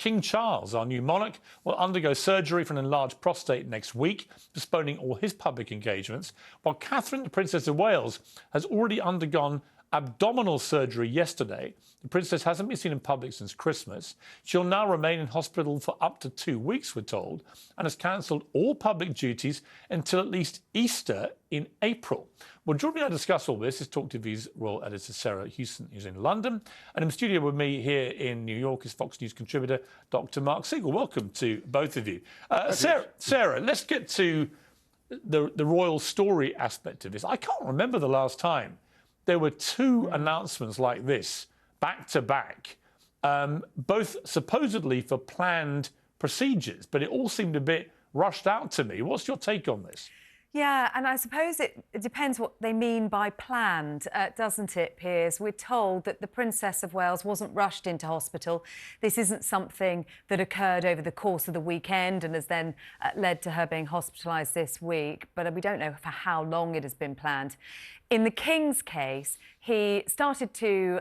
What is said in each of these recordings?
King Charles, our new monarch, will undergo surgery for an enlarged prostate next week, postponing all his public engagements, while Catherine, the Princess of Wales, has already undergone abdominal surgery yesterday. The princess hasn't been seen in public since Christmas. She'll now remain in hospital for up to 2 weeks, we're told, and has cancelled all public duties until at least Easter in April. Well, joining me to discuss all this is TalkTV's royal editor, Sarah Hewson, who's in London. And in the studio with me here in New York is Fox News contributor, Dr. Marc Siegel. Welcome to both of you. Sarah, let's get to the royal story aspect of this. I can't remember the last time there were two announcements like this, back to back, both supposedly for planned procedures, but it all seemed a bit rushed out to me. What's your take on this? Yeah, and I suppose it depends what they mean by planned, doesn't it, Piers? We're told that the Princess of Wales wasn't rushed into hospital. This isn't something that occurred over the course of the weekend and has then led to her being hospitalised this week, but we don't know for how long it has been planned. In the King's case, he started to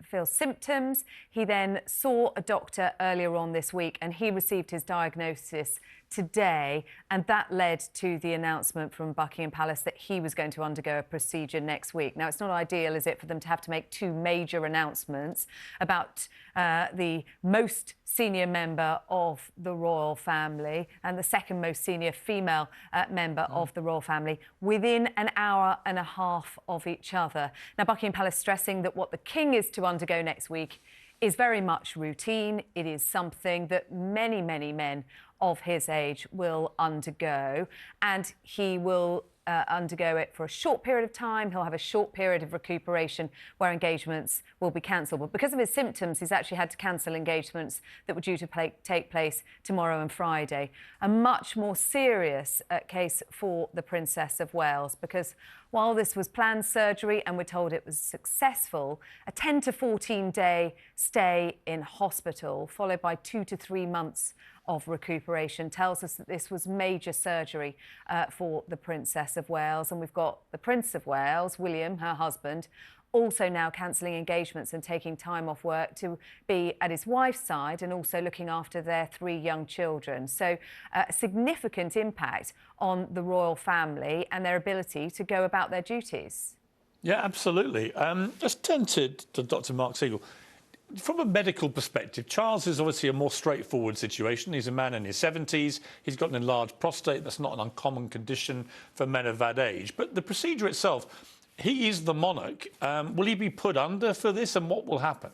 feel symptoms. He then saw a doctor earlier on this week and he received his diagnosis today, and that led to the announcement from Buckingham Palace that he was going to undergo a procedure next week. Now, it's not ideal, is it, for them to have to make two major announcements about the most senior member of the royal family and the second most senior female member of the royal family within an hour and a half of each other. Now, Buckingham Palace stressing that what the King is to undergo next week is very much routine. It is something that many, many men of his age will undergo, and he will undergo it for a short period of time. He'll have a short period of recuperation where engagements will be cancelled. But because of his symptoms, he's actually had to cancel engagements that were due to take place tomorrow and Friday. A much more serious case for the Princess of Wales, because while this was planned surgery and we're told it was successful, a 10 to 14-day stay in hospital, followed by 2 to 3 months of recuperation, tells us that this was major surgery for the Princess of Wales. And we've got the Prince of Wales, William, her husband, also now cancelling engagements and taking time off work to be at his wife's side and also looking after their 3 young children. So a significant impact on the royal family and their ability to go about their duties. Yeah, absolutely. Just turn to Dr. Marc Siegel. From a medical perspective, Charles is obviously a more straightforward situation. He's a man in his 70s. He's got an enlarged prostate. That's not an uncommon condition for men of that age. But the procedure itself, he is the monarch. Will he be put under for this, and what will happen?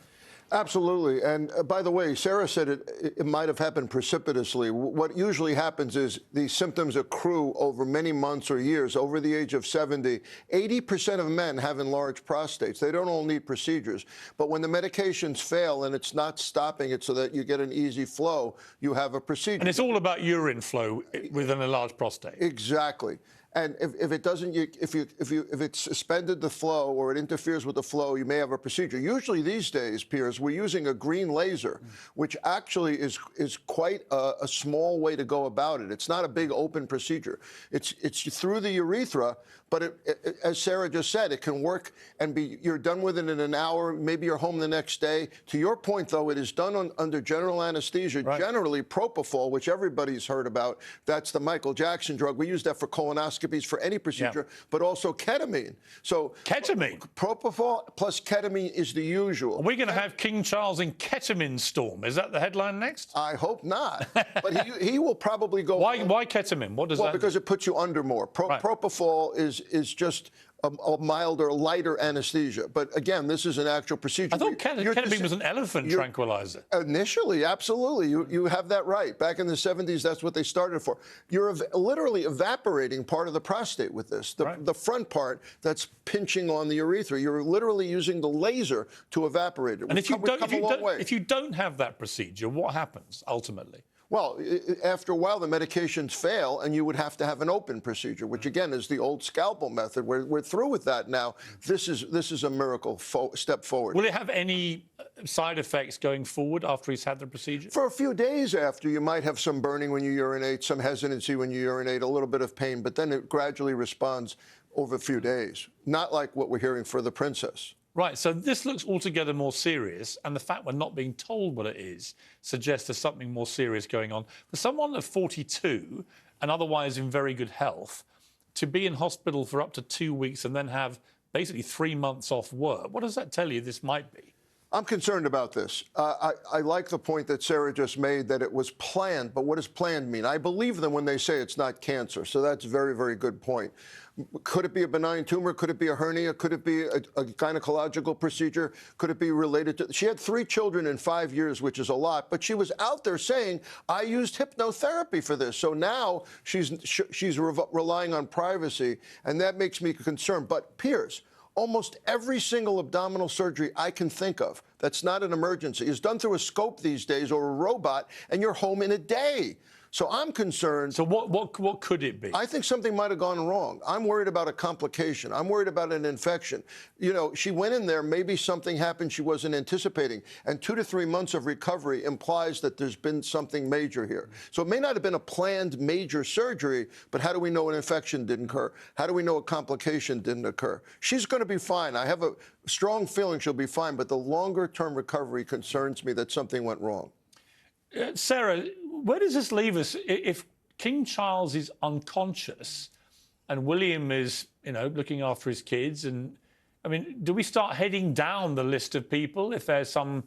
Absolutely. And by the way, Sarah said it might have happened precipitously. What usually happens is these symptoms accrue over many months or years. Over the age of 70, 80% of men have enlarged prostates. They don't all need procedures. But when the medications fail and it's not stopping it so that you get an easy flow, you have a procedure. And it's all about urine flow with an enlarged prostate. Exactly. And if it doesn't, if it's suspended the flow or it interferes with the flow, you may have a procedure. Usually these days, Piers, we're using a green laser, which actually is quite a small way to go about it. It's not a big open procedure. It's through the urethra, but as Sarah just said, it can work and you're done with it in an hour. Maybe you're home the next day. To your point, though, it is done under general anesthesia, right. Generally propofol, which everybody's heard about. That's the Michael Jackson drug. We use that for colonoscopy. For any procedure, but also ketamine. So ketamine, propofol plus ketamine is the usual. Are we going to have King Charles in ketamine storm? Is that the headline next? I hope not. But he will probably go. Why ketamine? What does that? Well, because it puts you under more. Right. Propofol is just a milder, lighter anesthesia. But again, this is an actual procedure. I thought ketamine was an elephant tranquilizer. Initially, absolutely. You have that right. Back in the 70s, that's what they started for. You're literally evaporating part of the prostate with this. The front part that's pinching on the urethra. You're literally using the laser to evaporate it. And if you don't have that procedure, what happens ultimately? Well, after a while, the medications fail, and you would have to have an open procedure, which, again, is the old scalpel method. We're through with that now. This is a miracle step forward. Will it have any side effects going forward after he's had the procedure? For a few days after, you might have some burning when you urinate, some hesitancy when you urinate, a little bit of pain, but then it gradually responds over a few days. Not like what we're hearing for the princess. Right, so this looks altogether more serious, and the fact we're not being told what it is suggests there's something more serious going on. For someone of 42 and otherwise in very good health, to be in hospital for up to 2 weeks and then have basically 3 months off work, what does that tell you this might be? I'm concerned about this. I like the point that Sarah just made, that it was planned, but what does planned mean? I believe them when they say it's not cancer, so that's a very, very good point. Could it be a benign tumor? Could it be a hernia? Could it be a gynecological procedure? Could it be related to... She had 3 children in 5 years, which is a lot, but she was out there saying, I used hypnotherapy for this. So now she's relying on privacy, and that makes me concerned. But Piers, almost every single abdominal surgery I can think of that's not an emergency is done through a scope these days or a robot, and you're home in a day. So I'm concerned. So what could it be? I think something might have gone wrong. I'm worried about a complication. I'm worried about an infection. You know, she went in there, maybe something happened she wasn't anticipating. And 2 to 3 months of recovery implies that there's been something major here. So it may not have been a planned major surgery, but how do we know an infection didn't occur? How do we know a complication didn't occur? She's going to be fine. I have a strong feeling she'll be fine, but the longer-term recovery concerns me that something went wrong. Sarah, where does this leave us if King Charles is unconscious and William is, you know, looking after his kids? And, I mean, do we start heading down the list of people if there's some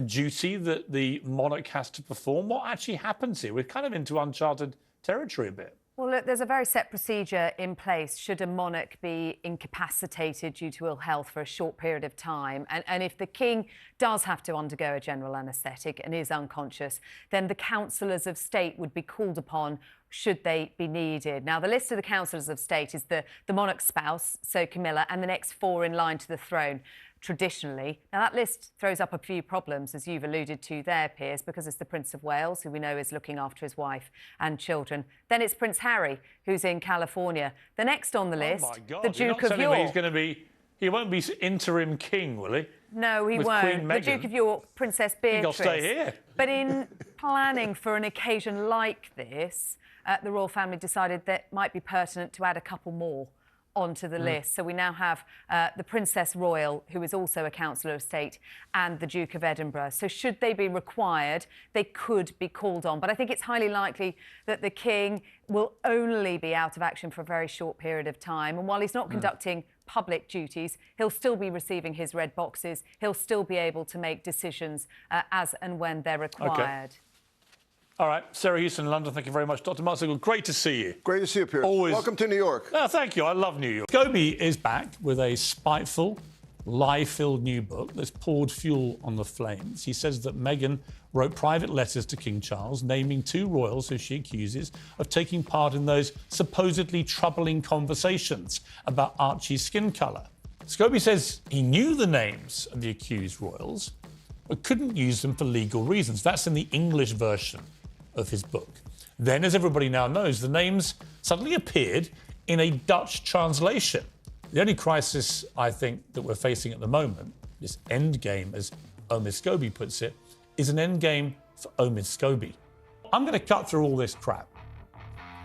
duty that the monarch has to perform? What actually happens here? We're kind of into uncharted territory a bit. Well, look, there's a very set procedure in place should a monarch be incapacitated due to ill health for a short period of time. And if the king does have to undergo a general anaesthetic and is unconscious, then the councillors of state would be called upon should they be needed. Now, the list of the councillors of state is the monarch's spouse, so Camilla, and the next 4 in line to the throne. Traditionally. Now, that list throws up a few problems, as you've alluded to there, Piers, because it's the Prince of Wales, who we know is looking after his wife and children. Then it's Prince Harry, who's in California. The next on the list, oh my God, the Duke of York. He won't be interim king, will he? No, he With won't. Queen The Meghan. Duke of York, Princess Beatrice. He'll stay here. But in planning for an occasion like this, the royal family decided that it might be pertinent to add a couple more onto the list. So we now have the Princess Royal, who is also a Councillor of State, and the Duke of Edinburgh. So should they be required, they could be called on. But I think it's highly likely that the King will only be out of action for a very short period of time. And while he's not conducting public duties, he'll still be receiving his red boxes. He'll still be able to make decisions as and when they're required. Okay. All right, Sarah Hewson in London, thank you very much. Dr. Marc Siegel, great to see you. Great to see you, Piers. Always. Welcome to New York. Oh, thank you, I love New York. Scobie is back with a spiteful, lie-filled new book that's poured fuel on the flames. He says that Meghan wrote private letters to King Charles, naming 2 royals who she accuses of taking part in those supposedly troubling conversations about Archie's skin colour. Scobie says he knew the names of the accused royals, but couldn't use them for legal reasons. That's in the English version of his book. Then, as everybody now knows, the names suddenly appeared in a Dutch translation. The only crisis, I think, that we're facing at the moment, this end game, as Omid Scobie puts it, is an end game for Omid Scobie. I'm going to cut through all this crap.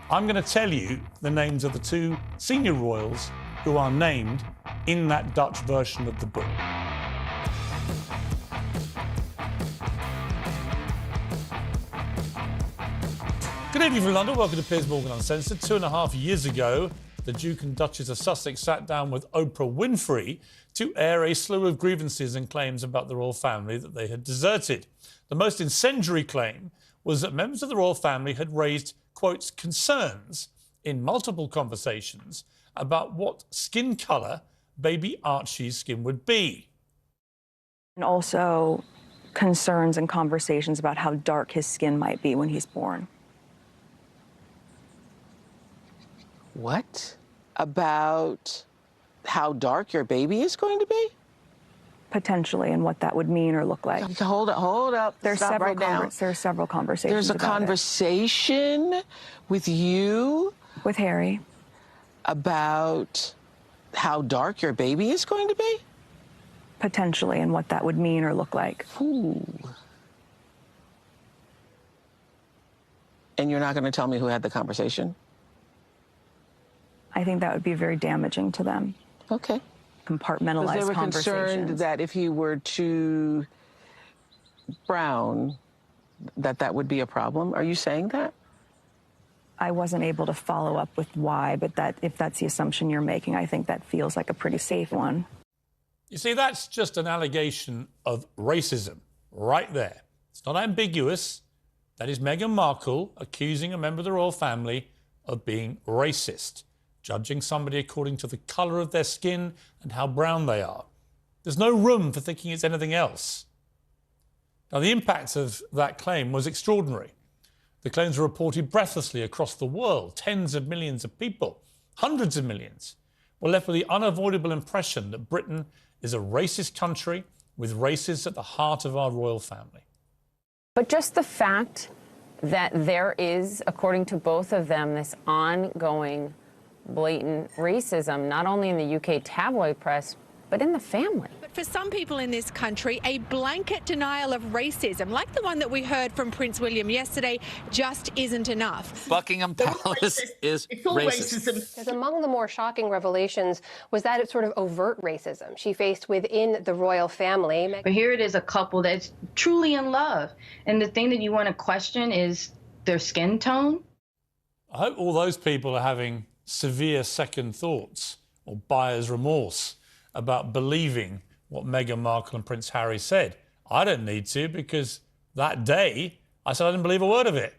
I'm going to tell you the names of the 2 senior royals who are named in that Dutch version of the book. Good evening from London. Welcome to Piers Morgan Uncensored. 2.5 years ago, the Duke and Duchess of Sussex sat down with Oprah Winfrey to air a slew of grievances and claims about the royal family that they had deserted. The most incendiary claim was that members of the royal family had raised, quote, concerns in multiple conversations about what skin colour baby Archie's skin would be. And also concerns and conversations about how dark his skin might be when he's born. What? About how dark your baby is going to be? Potentially, and what that would mean or look like. Hold up. There's Stop several right now. There's several conversations. There's a about conversation with you with Harry about how dark your baby is going to be? Potentially, and what that would mean or look like. Ooh. And you're not going to tell me who had the conversation? I think that would be very damaging to them. Okay. compartmentalize They were conversations. concerned that if he were too brown, that would be a problem. Are you saying that? I wasn't able to follow up with why, but if that's the assumption you're making, I think that feels like a pretty safe one. You see, that's just an allegation of racism right there. It's not ambiguous. That is Meghan Markle accusing a member of the royal family of being racist, judging somebody according to the colour of their skin and how brown they are. There's no room for thinking it's anything else. Now, the impact of that claim was extraordinary. The claims were reported breathlessly across the world. Tens of millions of people, hundreds of millions, were left with the unavoidable impression that Britain is a racist country with racists at the heart of our royal family. But just the fact that there is, according to both of them, this ongoing blatant racism, not only in the UK tabloid press, but in the family. But for some people in this country, a blanket denial of racism, like the one that we heard from Prince William yesterday, just isn't enough. Buckingham Palace is racist. Because among the more shocking revelations was that it's sort of overt racism she faced within the royal family. But here it is, a couple that's truly in love. And the thing that you want to question is their skin tone. I hope all those people are having severe second thoughts or buyer's remorse about believing what Meghan Markle and Prince Harry said. I don't need to, because that day I said I didn't believe a word of it.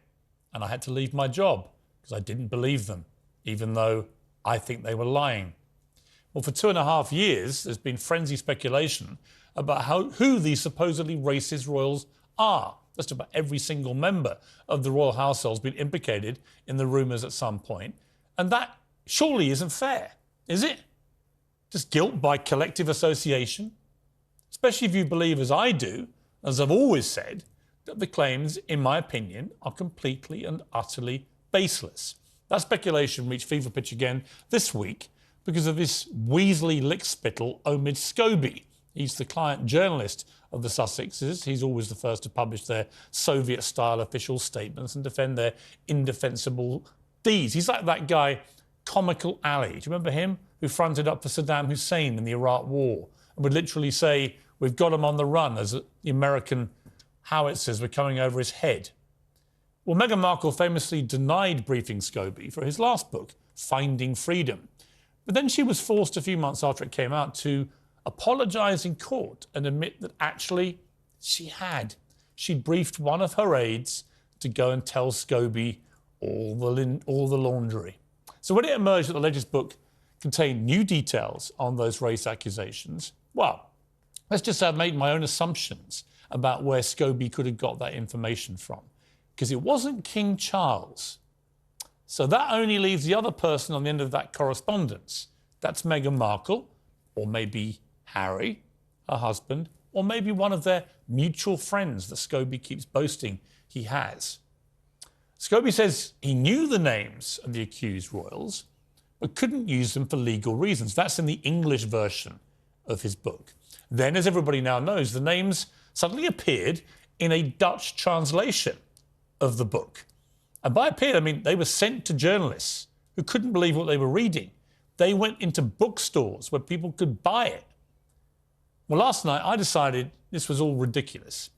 And I had to leave my job because I didn't believe them, even though I think they were lying. Well, for 2.5 years, there's been frenzied speculation about who these supposedly racist royals are. Just about every single member of the royal household has been implicated in the rumours at some point. And that surely isn't fair, is it? Just guilt by collective association? Especially if you believe, as I do, as I've always said, that the claims, in my opinion, are completely and utterly baseless. That speculation reached fever pitch again this week because of this Weasley lickspittle Omid Scobie. He's the client journalist of the Sussexes. He's always the first to publish their Soviet-style official statements and defend their indefensible deeds. He's like that guy, Comical Ali. Do you remember him? Who fronted up for Saddam Hussein in the Iraq War and would literally say, "We've got him on the run," as the American howitzers were coming over his head. Well, Meghan Markle famously denied briefing Scobie for his last book, Finding Freedom. But then she was forced a few months after it came out to apologise in court and admit that actually she'd briefed one of her aides to go and tell Scobie all the laundry. So when it emerged that the latest book contained new details on those race accusations, well, let's just say I've made my own assumptions about where Scobie could have got that information from, because it wasn't King Charles. So that only leaves the other person on the end of that correspondence. That's Meghan Markle, or maybe Harry, her husband, or maybe one of their mutual friends that Scobie keeps boasting he has. Scobie says he knew the names of the accused royals, but couldn't use them for legal reasons. That's in the English version of his book. Then, as everybody now knows, the names suddenly appeared in a Dutch translation of the book. And by appeared, I mean they were sent to journalists who couldn't believe what they were reading. They went into bookstores where people could buy it. Well, last night I decided this was all ridiculous,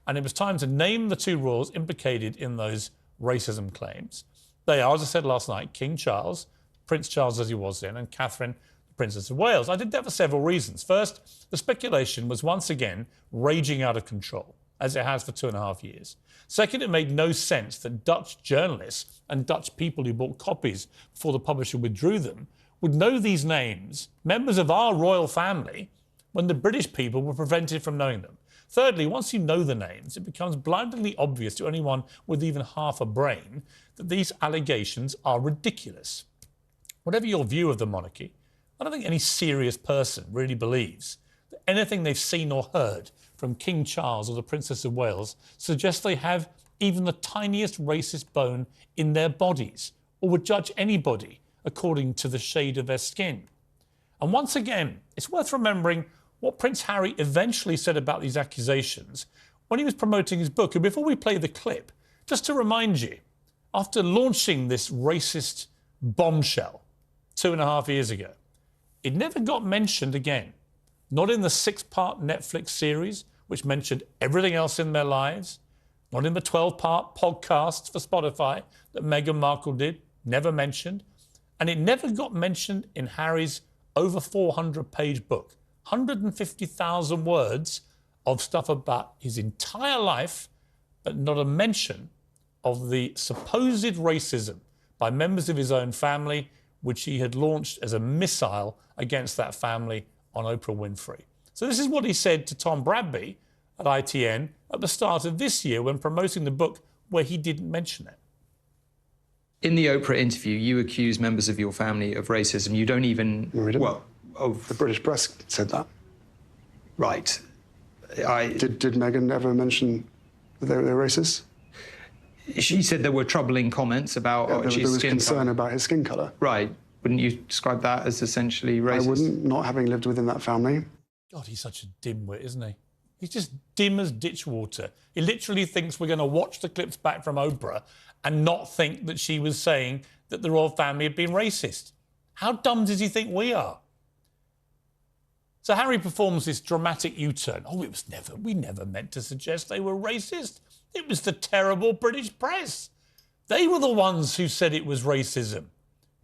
and it was time to name the two royals implicated in those racism claims. They are, as I said last night, King Charles, Prince Charles as he was then, and Catherine, the Princess of Wales. I did that for several reasons. First, the speculation was once again raging out of control, as it has for 2.5 years. Second, it made no sense that Dutch journalists and Dutch people who bought copies before the publisher withdrew them would know these names, members of our royal family, when the British people were prevented from knowing them. Thirdly, once you know the names, it becomes blindingly obvious to anyone with even half a brain that these allegations are ridiculous. Whatever your view of the monarchy, I don't think any serious person really believes that anything they've seen or heard from King Charles or the Princess of Wales suggests they have even the tiniest racist bone in their bodies, or would judge anybody according to the shade of their skin. And once again, it's worth remembering what Prince Harry eventually said about these accusations when he was promoting his book. And before we play the clip, just to remind you, after launching this racist bombshell 2.5 years ago, It never got mentioned again. Not in the 6-part Netflix series, which mentioned everything else in their lives. Not in the 12-part podcasts for Spotify that Meghan Markle did, never mentioned. And it never got mentioned in Harry's over 400-page book. 150,000 words of stuff about his entire life, but not a mention of the supposed racism by members of his own family, which he had launched as a missile against that family on Oprah Winfrey. So this is what he said to Tom Bradby at ITN at the start of this year when promoting the book where he didn't mention it. In the Oprah interview, you accuse members of your family of racism. You don't even... No, we didn't. Well, the British press said that. Right. Did Meghan ever mention that they were racist? She said there were troubling comments about there was concern about his skin colour. Right. Wouldn't you describe that as essentially racist? I wouldn't, not having lived within that family. God, he's such a dimwit, isn't he? He's just dim as ditch water. He literally thinks we're going to watch the clips back from Oprah and not think that she was saying that the royal family had been racist. How dumb does he think we are? So Harry performs this dramatic U-turn. Oh, we never meant to suggest they were racist. It was the terrible British press. They were the ones who said it was racism.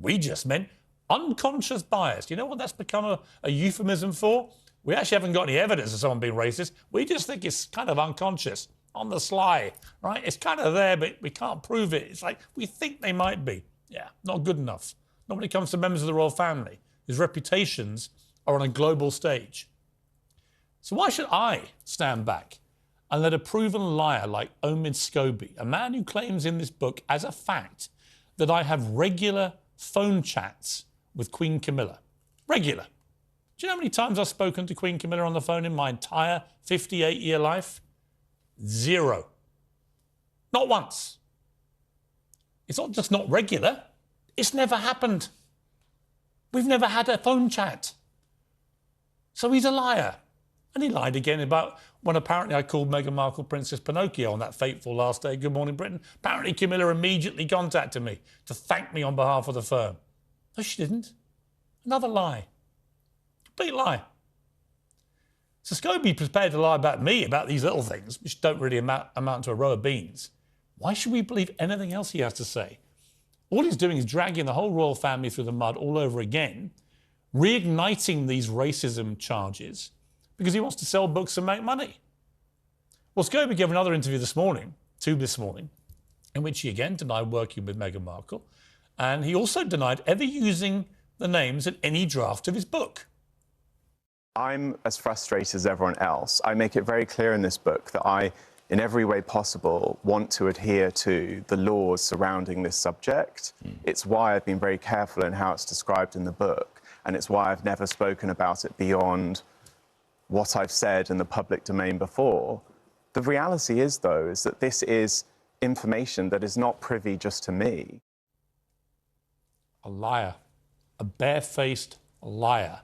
We just meant unconscious bias. You know what that's become a euphemism for? We actually haven't got any evidence of someone being racist. We just think it's kind of unconscious, on the sly, right? It's kind of there, but we can't prove it. It's like we think they might be. Yeah, not good enough. Not when it comes to members of the royal family, whose reputations are on a global stage. So why should I stand back and let a proven liar like Omid Scobie, a man who claims in this book as a fact that I have regular phone chats with Queen Camilla? Regular. Do you know how many times I've spoken to Queen Camilla on the phone in my entire 58-year life? 0. Not once. It's not just not regular, it's never happened. We've never had a phone chat. So he's a liar. And he lied again about when apparently I called Meghan Markle Princess Pinocchio on that fateful last day of Good Morning Britain. Apparently Camilla immediately contacted me to thank me on behalf of the firm. No, she didn't. Another lie. Complete lie. So Scobie prepared to lie about me, about these little things, which don't really amount to a row of beans. Why should we believe anything else he has to say? All he's doing is dragging the whole royal family through the mud all over again, reigniting these racism charges because he wants to sell books and make money. Well, Scobie gave another interview this morning, in which he again denied working with Meghan Markle, and he also denied ever using the names in any draft of his book. I'm as frustrated as everyone else. I make it very clear in this book that I, in every way possible, want to adhere to the laws surrounding this subject. It's why I've been very careful in how it's described in the book, and it's why I've never spoken about it beyond what I've said in the public domain before. The reality is, though, is that this is information that is not privy just to me. A liar. A barefaced liar.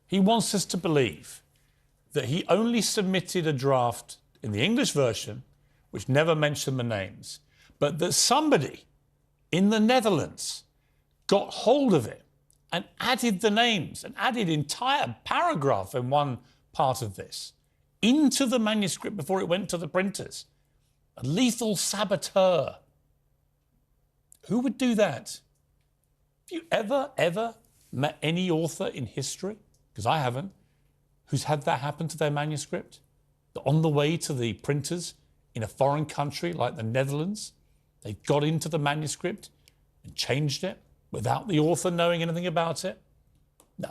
He wants us to believe that he only submitted a draft in the English version, which never mentioned the names, but that somebody in the Netherlands got hold of it and added the names and added entire paragraph in one part of this into the manuscript before it went to the printers. A lethal saboteur. Who would do that? Have you ever met any author in history, because I haven't, who's had that happen to their manuscript? That on the way to the printers in a foreign country like the Netherlands, they got into the manuscript and changed it without the author knowing anything about it? No.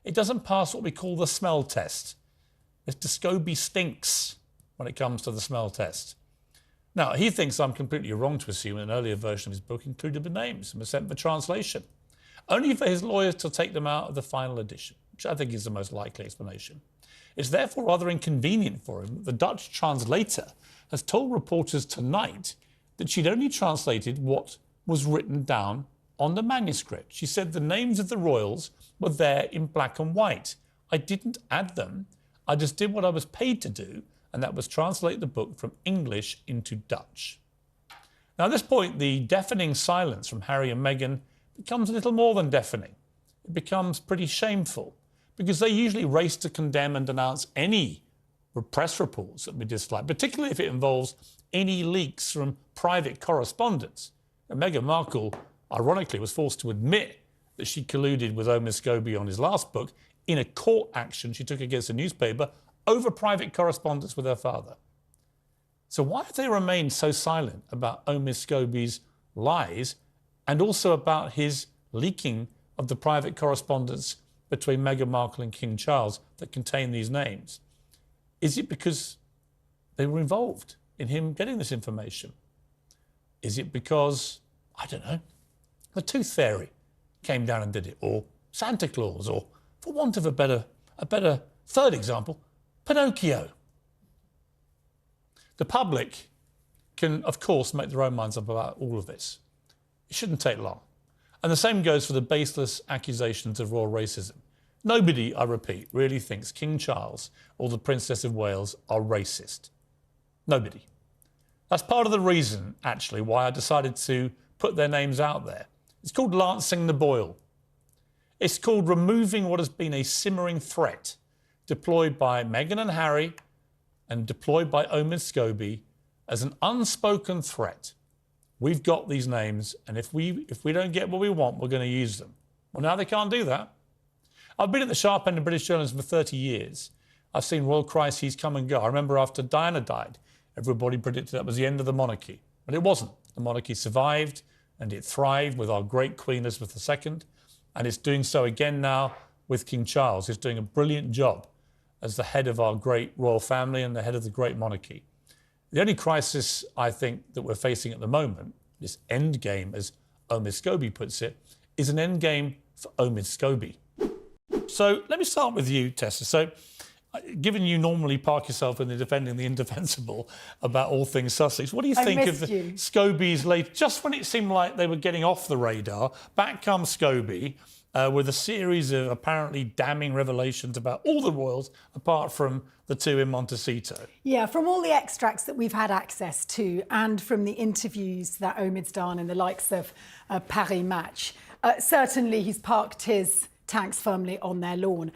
It doesn't pass what we call the smell test. Mr. Scobie stinks when it comes to the smell test. Now, he thinks I'm completely wrong to assume an earlier version of his book included the names and was sent for translation, only for his lawyers to take them out of the final edition, which I think is the most likely explanation. It's therefore rather inconvenient for him that the Dutch translator has told reporters tonight that she'd only translated what was written down on the manuscript. She said the names of the royals were there in black and white. I didn't add them. I just did what I was paid to do, and that was translate the book from English into Dutch. Now, at this point, the deafening silence from Harry and Meghan becomes a little more than deafening, it becomes pretty shameful, because they usually race to condemn and denounce any press reports that we dislike, particularly if it involves any leaks from private correspondence. And Meghan Markle, ironically, was forced to admit that she colluded with Omid Scobie on his last book in a court action she took against a newspaper over private correspondence with her father. So why have they remained so silent about Omid Scobie's lies and also about his leaking of the private correspondence between Meghan Markle and King Charles that contain these names? Is it because they were involved in him getting this information? Is it because, I don't know, the Tooth Fairy came down and did it, or Santa Claus, or, for want of a better third example, Pinocchio? The public can, of course, make their own minds up about all of this. It shouldn't take long. And the same goes for the baseless accusations of royal racism. Nobody, I repeat, really thinks King Charles or the Princess of Wales are racist. Nobody. That's part of the reason, actually, why I decided to put their names out there. It's called lancing the boil. It's called removing what has been a simmering threat deployed by Meghan and Harry and deployed by Omid Scobie as an unspoken threat. We've got these names, and if we don't get what we want, we're going to use them. Well, now they can't do that. I've been at the sharp end of British journalism for 30 years. I've seen royal crises come and go. I remember after Diana died, everybody predicted that was the end of the monarchy. But it wasn't. The monarchy survived and it thrived with our great Queen Elizabeth II. And it's doing so again now with King Charles, who's doing a brilliant job as the head of our great royal family and the head of the great monarchy. The only crisis I think that we're facing at the moment, this end game, as Omid Scobie puts it, is an end game for Omid Scobie. So let me start with you, Tessa. So given you normally park yourself in the defending the indefensible about all things Sussex, what do you think of the Scobie's late, just when it seemed like they were getting off the radar, back comes Scobie with a series of apparently damning revelations about all the royals apart from the two in Montecito. Yeah, from all the extracts that we've had access to and from the interviews that Omid's done in the likes of Paris Match, certainly he's parked his tanks firmly on their lawn.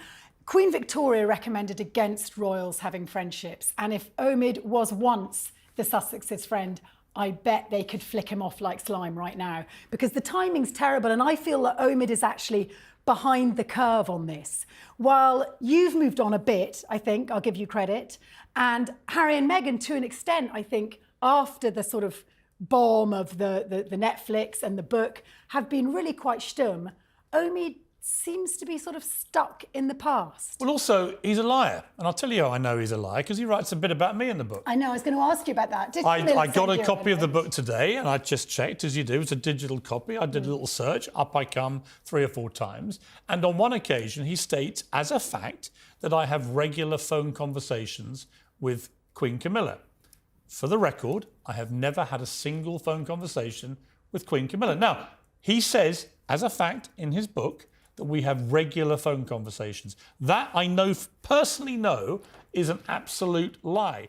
Queen Victoria recommended against royals having friendships, and if Omid was once the Sussex's friend, I bet they could flick him off like slime right now, because the timing's terrible, and I feel that Omid is actually behind the curve on this. While you've moved on a bit, I think, I'll give you credit, and Harry and Meghan, to an extent, I think, after the sort of bomb of the Netflix and the book, have been really quite stum. Omid seems to be sort of stuck in the past. Well, also, he's a liar. And I'll tell you how I know he's a liar, because he writes a bit about me in the book. I know, I was going to ask you about that. I got a copy of the book today, and I just checked, as you do. It's a digital copy. I did a little search. Up I come 3 or 4 times. And on one occasion, he states, as a fact, that I have regular phone conversations with Queen Camilla. For the record, I have never had a single phone conversation with Queen Camilla. Now, he says, as a fact, in his book, that we have regular phone conversations. That I know, personally know, is an absolute lie.